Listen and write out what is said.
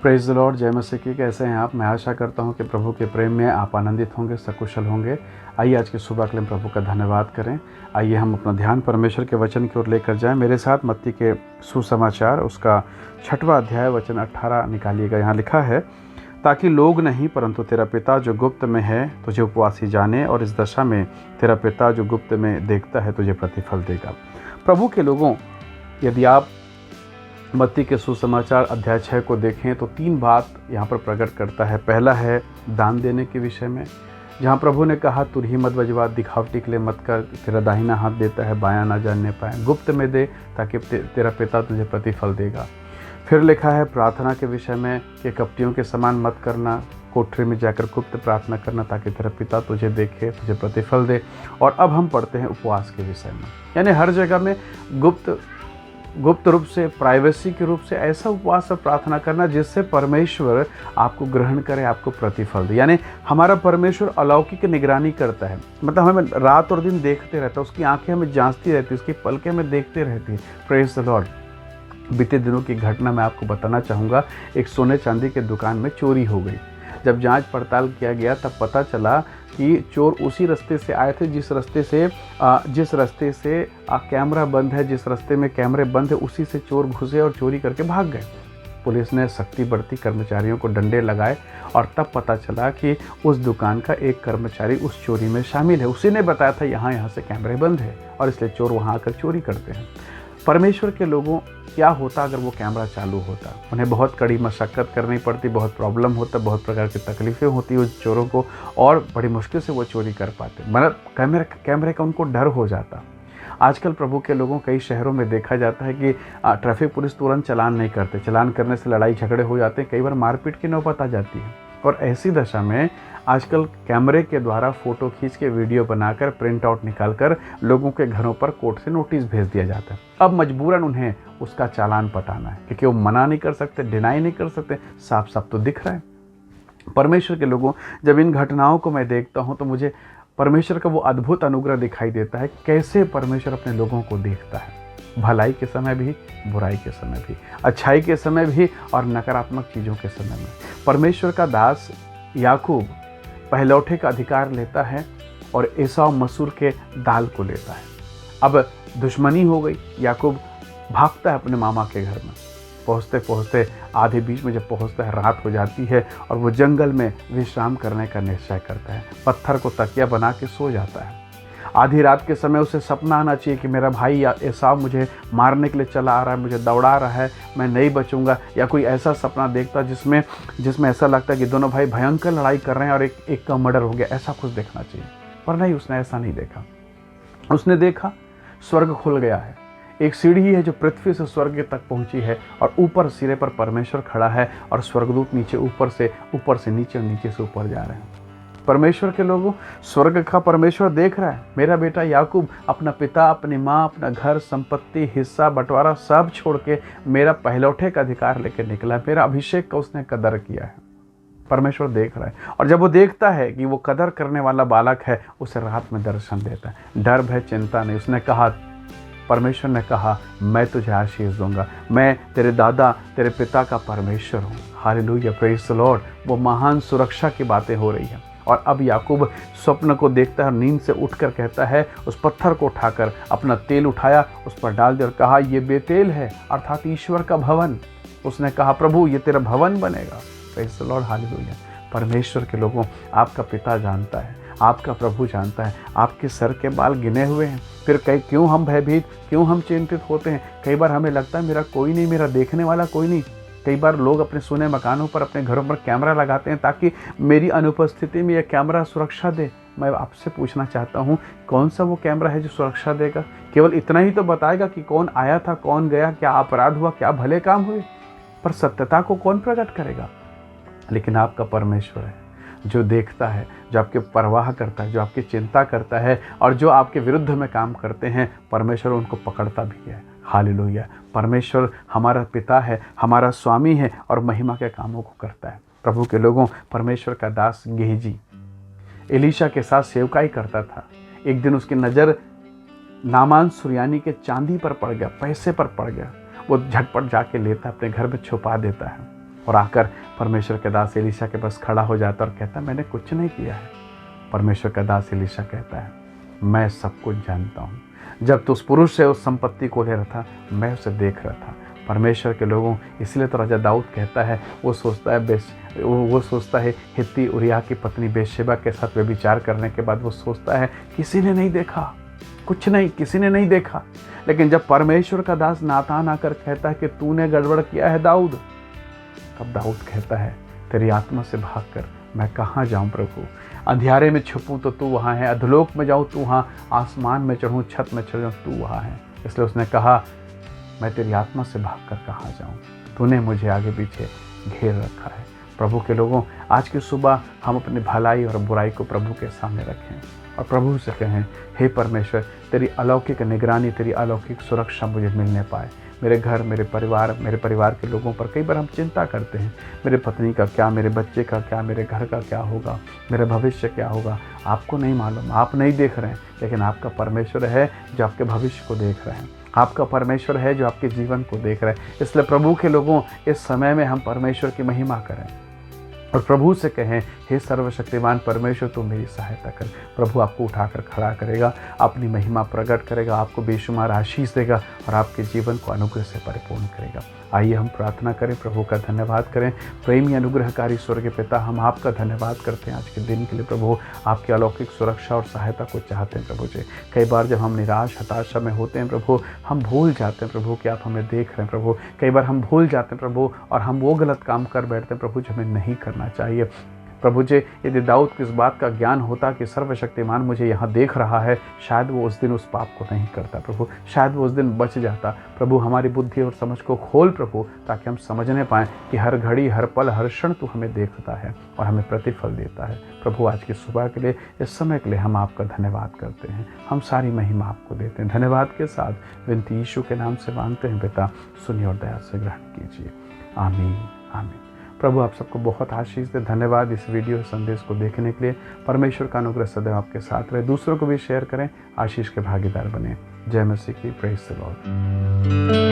Praise the Lord. जय मसीह की। कैसे हैं आप? मैं आशा करता हूं कि प्रभु के प्रेम में आप आनंदित होंगे, सकुशल होंगे। आइए आज की सुबह के लिए प्रभु का धन्यवाद करें। आइए हम अपना ध्यान परमेश्वर के वचन की ओर लेकर जाएं। मेरे साथ मत्ती के सुसमाचार उसका 6वां अध्याय वचन 18 निकालिएगा। यहाँ लिखा है, ताकि लोग नहीं परंतु तेरा पिता जो गुप्त में है तुझे उपवासी जाने, और इस दशा में तेरा पिता जो गुप्त में देखता है तुझे प्रतिफल देगा। प्रभु के लोगों, यदि आप मत्ती के सुसमाचार अध्याय 6 को देखें तो 3 बात यहाँ पर प्रकट करता है। पहला है दान देने के विषय में, जहाँ प्रभु ने कहा तुरही मत बजवा, दिखावटी के लिए मत कर, तेरा दाहिना हाथ देता है बायां ना जानने पाए, गुप्त में दे ताकि तेरा पिता तुझे प्रतिफल देगा। फिर लिखा है प्रार्थना के विषय में कि कपटियों के समान मत करना, कोठरी में जाकर गुप्त प्रार्थना करना ताकि तेरा पिता तुझे देखे, तुझे प्रतिफल दे। और अब हम पढ़ते हैं उपवास के विषय में, यानी हर जगह में गुप्त रूप से, प्राइवेसी के रूप से ऐसा उपवास और प्रार्थना करना जिससे परमेश्वर आपको ग्रहण करे, आपको प्रतिफल दे। यानी हमारा परमेश्वर अलौकिक निगरानी करता है, मतलब हमें रात और दिन देखते रहता है, उसकी आंखें हमें जांचती रहती है, उसकी पलकें हमें देखते रहती है। Praise the Lord. बीते दिनों की घटना मैं आपको बताना चाहूँगा। एक सोने चांदी के दुकान में चोरी हो गई। जब जांच पड़ताल किया गया तब पता चला कि चोर उसी रास्ते से आए थे जिस रास्ते से कैमरा बंद है, जिस रास्ते में कैमरे बंद है उसी से चोर घुसे और चोरी करके भाग गए। पुलिस ने सख्ती बरती, कर्मचारियों को डंडे लगाए और तब पता चला कि उस दुकान का एक कर्मचारी उस चोरी में शामिल है। उसी ने बताया था यहाँ से कैमरे बंद है और इसलिए चोर वहाँ आकर चोरी करते हैं। परमेश्वर के लोगों, क्या होता अगर वो कैमरा चालू होता? उन्हें बहुत कड़ी मशक्क़त करनी पड़ती, बहुत प्रॉब्लम होता, बहुत प्रकार की तकलीफ़ें होती उस चोरों को, और बड़ी मुश्किल से वो चोरी कर पाते। मतलब कैमरे का उनको डर हो जाता। आजकल प्रभु के लोगों, कई शहरों में देखा जाता है कि ट्रैफिक पुलिस तुरंत चालान नहीं करते। चालान करने से लड़ाई झगड़े हो जाते हैं, कई बार मारपीट की नौबत आ जाती है। और ऐसी दशा में आजकल कैमरे के द्वारा फ़ोटो खींच के, वीडियो बनाकर, प्रिंट आउट निकालकर लोगों के घरों पर कोर्ट से नोटिस भेज दिया जाता है। अब मजबूरन उन्हें उसका चालान पटाना है, क्योंकि वो मना नहीं कर सकते, डिनाई नहीं कर सकते, साफ साफ तो दिख रहा है। परमेश्वर के लोगों, जब इन घटनाओं को मैं देखता हूँ तो मुझे परमेश्वर का वो अद्भुत अनुग्रह दिखाई देता है, कैसे परमेश्वर अपने लोगों को देखता है, भलाई के समय भी, बुराई के समय भी, अच्छाई के समय भी और नकारात्मक चीज़ों के समय में। परमेश्वर का दास याकूब पहलौठे का अधिकार लेता है और एसाव मसूर के दाल को लेता है। अब दुश्मनी हो गई, याकूब भागता है अपने मामा के घर में। पहुँचते पहुँचते आधे बीच में जब पहुँचता है, रात हो जाती है और वो जंगल में विश्राम करने का निश्चय करता है। पत्थर को तकिया बना के सो जाता है। आधी रात के समय उसे सपना आना चाहिए कि मेरा भाई एसाव मुझे मारने के लिए चला आ रहा है, मुझे दौड़ा रहा है, मैं नहीं बचूंगा, या कोई ऐसा सपना देखता जिसमें ऐसा लगता है कि दोनों भाई भयंकर लड़ाई कर रहे हैं और एक का मर्डर हो गया। ऐसा कुछ देखना चाहिए, पर नहीं, उसने ऐसा नहीं देखा। उसने देखा स्वर्ग खुल गया है, एक सीढ़ी है जो पृथ्वी से स्वर्ग तक पहुंची है और ऊपर सिरे पर परमेश्वर खड़ा है और स्वर्गदूत नीचे ऊपर से नीचे और नीचे से ऊपर जा रहे हैं। परमेश्वर के लोगों, स्वर्ग का परमेश्वर देख रहा है। मेरा बेटा याकूब अपना पिता, अपनी माँ, अपना घर, संपत्ति, हिस्सा, बंटवारा सब छोड़ के मेरा पहलौठे का अधिकार लेकर निकला। मेरा अभिषेक का उसने कदर किया है। परमेश्वर देख रहा है, और जब वो देखता है कि वो कदर करने वाला बालक है, उसे रात में दर्शन देता है। डर भय चिंता नहीं। उसने कहा, परमेश्वर ने कहा, मैं तुझे आशीष दूंगा, मैं तेरे दादा, तेरे पिता का परमेश्वर हूँ। Hallelujah, praise the Lord. वो महान सुरक्षा की बातें हो रही हैं। और अब याकूब स्वप्न को देखता है, नींद से उठकर कहता है, उस पत्थर को उठाकर अपना तेल उठाया, उस पर डाल दिया और कहा, ये बेतेल है, अर्थात ईश्वर का भवन। उसने कहा, प्रभु ये तेरा भवन बनेगा। Praise the Lord, hallelujah. परमेश्वर के लोगों, आपका पिता जानता है, आपका प्रभु जानता है, आपके सर के बाल गिने हुए हैं। फिर क्यों हम भयभीत, क्यों हम चिंतित होते हैं? कई बार हमें लगता है मेरा कोई नहीं, मेरा देखने वाला कोई नहीं। कई बार लोग अपने सुने मकानों पर, अपने घरों पर कैमरा लगाते हैं ताकि मेरी अनुपस्थिति में यह कैमरा सुरक्षा दे। मैं आपसे पूछना चाहता हूँ, कौन सा वो कैमरा है जो सुरक्षा देगा? केवल इतना ही तो बताएगा कि कौन आया था, कौन गया, क्या अपराध हुआ, क्या भले काम हुए, पर सत्यता को कौन प्रकट करेगा? लेकिन आपका परमेश्वर है जो देखता है, जो आपकी परवाह करता है, जो आपकी चिंता करता है, और जो आपके विरुद्ध में काम करते हैं, परमेश्वर उनको पकड़ता भी है। हालेलुया। परमेश्वर हमारा पिता है, हमारा स्वामी है और महिमा के कामों को करता है। प्रभु के लोगों, परमेश्वर का दास गेहजी एलीशा के साथ सेवकाई करता था। एक दिन उसकी नज़र नामान सुरयानी के चांदी पर पड़ गया, पैसे पर पड़ गया। वो झटपट जाके लेता, अपने घर में छुपा देता है। और आकर परमेश्वर के दास एलीशा के पास खड़ा हो जाता और कहता मैंने कुछ नहीं किया है। परमेश्वर का दास एलीशा कहता है मैं सब कुछ जानता हूँ, जब तू उस पुरुष से उस संपत्ति को ले रहा था मैं उसे देख रहा था। परमेश्वर के लोगों, इसलिए तो राजा दाऊद कहता है, वो सोचता है हित्ती उरिय्याह की पत्नी बेशेबा के साथ व्यभिचार करने के बाद वो सोचता है किसी ने नहीं देखा, कुछ नहीं, किसी ने नहीं देखा। लेकिन जब परमेश्वर का दास नातान आकर कहता है कि तूने गड़बड़ किया है दाऊद, तब दाऊद कहता है तेरी आत्मा से भागकर मैं कहाँ जाऊँ प्रभु, अंधियारे में छुपूँ तो तू वहाँ है, अधोलोक में जाऊँ तू वहाँ, आसमान में चढ़ूँ, छत में चढ़ूँ तू वहाँ है। इसलिए उसने कहा मैं तेरी आत्मा से भागकर कहाँ जाऊँ, तूने मुझे आगे पीछे घेर रखा है। प्रभु के लोगों, आज की सुबह हम अपनी भलाई और बुराई को प्रभु के सामने रखें और प्रभु से कहें हे परमेश्वर तेरी अलौकिक निगरानी, तेरी अलौकिक सुरक्षा मुझे मिलने पाए। मेरे घर, मेरे परिवार के लोगों पर कई बार हम चिंता करते हैं, मेरे पत्नी का क्या, मेरे बच्चे का क्या, मेरे घर का क्या होगा, मेरा भविष्य क्या होगा। आपको नहीं मालूम, आप नहीं देख रहे हैं, लेकिन आपका परमेश्वर है जो आपके भविष्य को देख रहे हैं, आपका परमेश्वर है जो आपके जीवन को देख रहे हैं। इसलिए प्रभु के लोगों, इस समय में हम परमेश्वर की महिमा करें और प्रभु से कहें हे सर्वशक्तिमान परमेश्वर तू मेरी सहायता कर। प्रभु आपको उठाकर खड़ा करेगा, अपनी महिमा प्रकट करेगा, आपको बेशुमार आशीष देगा और आपके जीवन को अनुग्रह से परिपूर्ण करेगा। आइए हम प्रार्थना करें, प्रभु का धन्यवाद करें। प्रेमी अनुग्रहकारी स्वर्गीय पिता, हम आपका धन्यवाद करते हैं आज के दिन के लिए। प्रभु आपकी अलौकिक सुरक्षा और सहायता को चाहते हैं प्रभु जी। कई बार जब हम निराश हताशा में होते हैं प्रभु, हम भूल जाते हैं प्रभु कि आप हमें देख रहे हैं प्रभु। कई बार हम भूल जाते हैं प्रभु और हम वो गलत काम कर बैठते हैं प्रभु जो हमें नहीं करना चाहिए। प्रभु जी, यदि दाऊद को इस बात का ज्ञान होता कि सर्वशक्तिमान मुझे यहाँ देख रहा है, शायद वो उस दिन उस पाप को नहीं करता प्रभु, शायद वो उस दिन बच जाता। प्रभु हमारी बुद्धि और समझ को खोल प्रभु, ताकि हम समझने पाएँ कि हर घड़ी, हर पल, हर क्षण तू हमें देखता है और हमें प्रतिफल देता है। प्रभु आज की सुबह के लिए, इस समय के लिए हम आपका धन्यवाद करते हैं, हम सारी महिमा आपको देते हैं। धन्यवाद के साथ विनती यीशु के नाम से मांगते हैं पिता, सुनिए और दया से ग्रहण कीजिए। आमीन आमीन। प्रभु आप सबको बहुत आशीष दे। धन्यवाद इस वीडियो संदेश को देखने के लिए। परमेश्वर का अनुग्रह सदैव आपके साथ रहे। दूसरों को भी शेयर करें, आशीष के भागीदार बने। जय मसीह की। Praise the Lord.